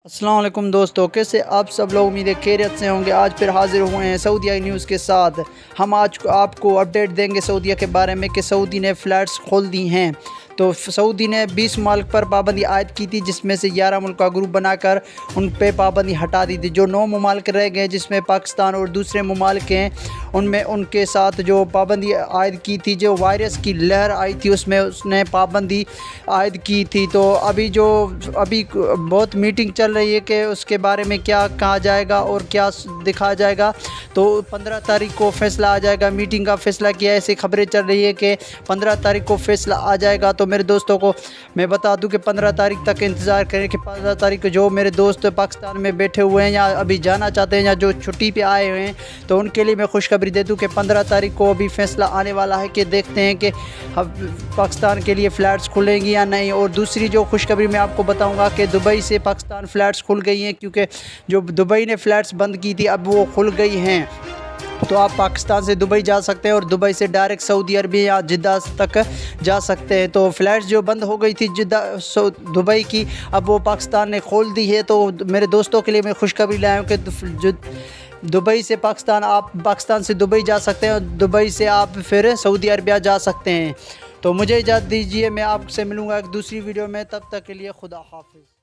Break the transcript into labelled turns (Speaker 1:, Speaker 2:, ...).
Speaker 1: अस्सलाम वालेकुम दोस्तों, कैसे आप सब लोग उम्मीद है खैरियत से होंगे। आज फिर हाजिर हुए हैं सऊदीया न्यूज़ के साथ। हम आज आपको अपडेट देंगे सऊदीया के बारे में कि सऊदी ने फ़्लैट्स खोल दी हैं। तो सऊदी ने 20 मुल्क पर पाबंदी आयद की थी, जिसमें से 11 मुल्क का ग्रुप बनाकर उन पे पाबंदी हटा दी थी। जो 9 ममालिक रह गए, जिसमें पाकिस्तान और दूसरे ममालिक हैं, उनमें उनके साथ जो पाबंदी आयद की थी, जो वायरस की लहर आई थी उसमें उसने पाबंदी आयद की थी। तो अभी बहुत मीटिंग चल रही है कि उसके बारे में क्या कहा जाएगा और क्या दिखाया जाएगा। तो 15 तारीख को फ़ैसला आ जाएगा। मीटिंग का फ़ैसला किया, ऐसी खबरें चल रही है कि 15 तारीख को फ़ैसला आ जाएगा। तो मेरे दोस्तों को मैं बता दूं कि 15 तारीख तक इंतज़ार करें कि 15 तारीख को जो मेरे दोस्त पाकिस्तान में बैठे हुए हैं या अभी जाना चाहते हैं या जो छुट्टी पे आए हुए हैं, तो उनके लिए मैं खुशखबरी दे दूं कि 15 तारीख को अभी फ़ैसला आने वाला है कि देखते हैं कि पाकिस्तान के लिए फ़्लैट्स खुलेंगी या नहीं। और दूसरी जो खुशखबरी मैं आपको बताऊँगा कि दुबई से पाकिस्तान फ़्लैट्स खुल गई हैं, क्योंकि जो दुबई ने फ़्लैट्स बंद की थी अब वो खुल गई हैं। तो आप पाकिस्तान से दुबई जा सकते हैं और दुबई से डायरेक्ट सऊदी अरब या जिद्दा तक जा सकते हैं। तो फ़्लाइट्स जो बंद हो गई थी दुबई की, अब वो पाकिस्तान ने खोल दी है। तो मेरे दोस्तों के लिए मैं खुशखबरी लाया हूँ कि दुबई से आप पाकिस्तान से दुबई जा सकते हैं और दुबई से आप फिर सऊदी अरबिया जा सकते हैं। तो मुझे इजाज़त दीजिए, मैं आपसे मिलूँगा एक दूसरी वीडियो में। तब तक के लिए खुदा हाफिज़।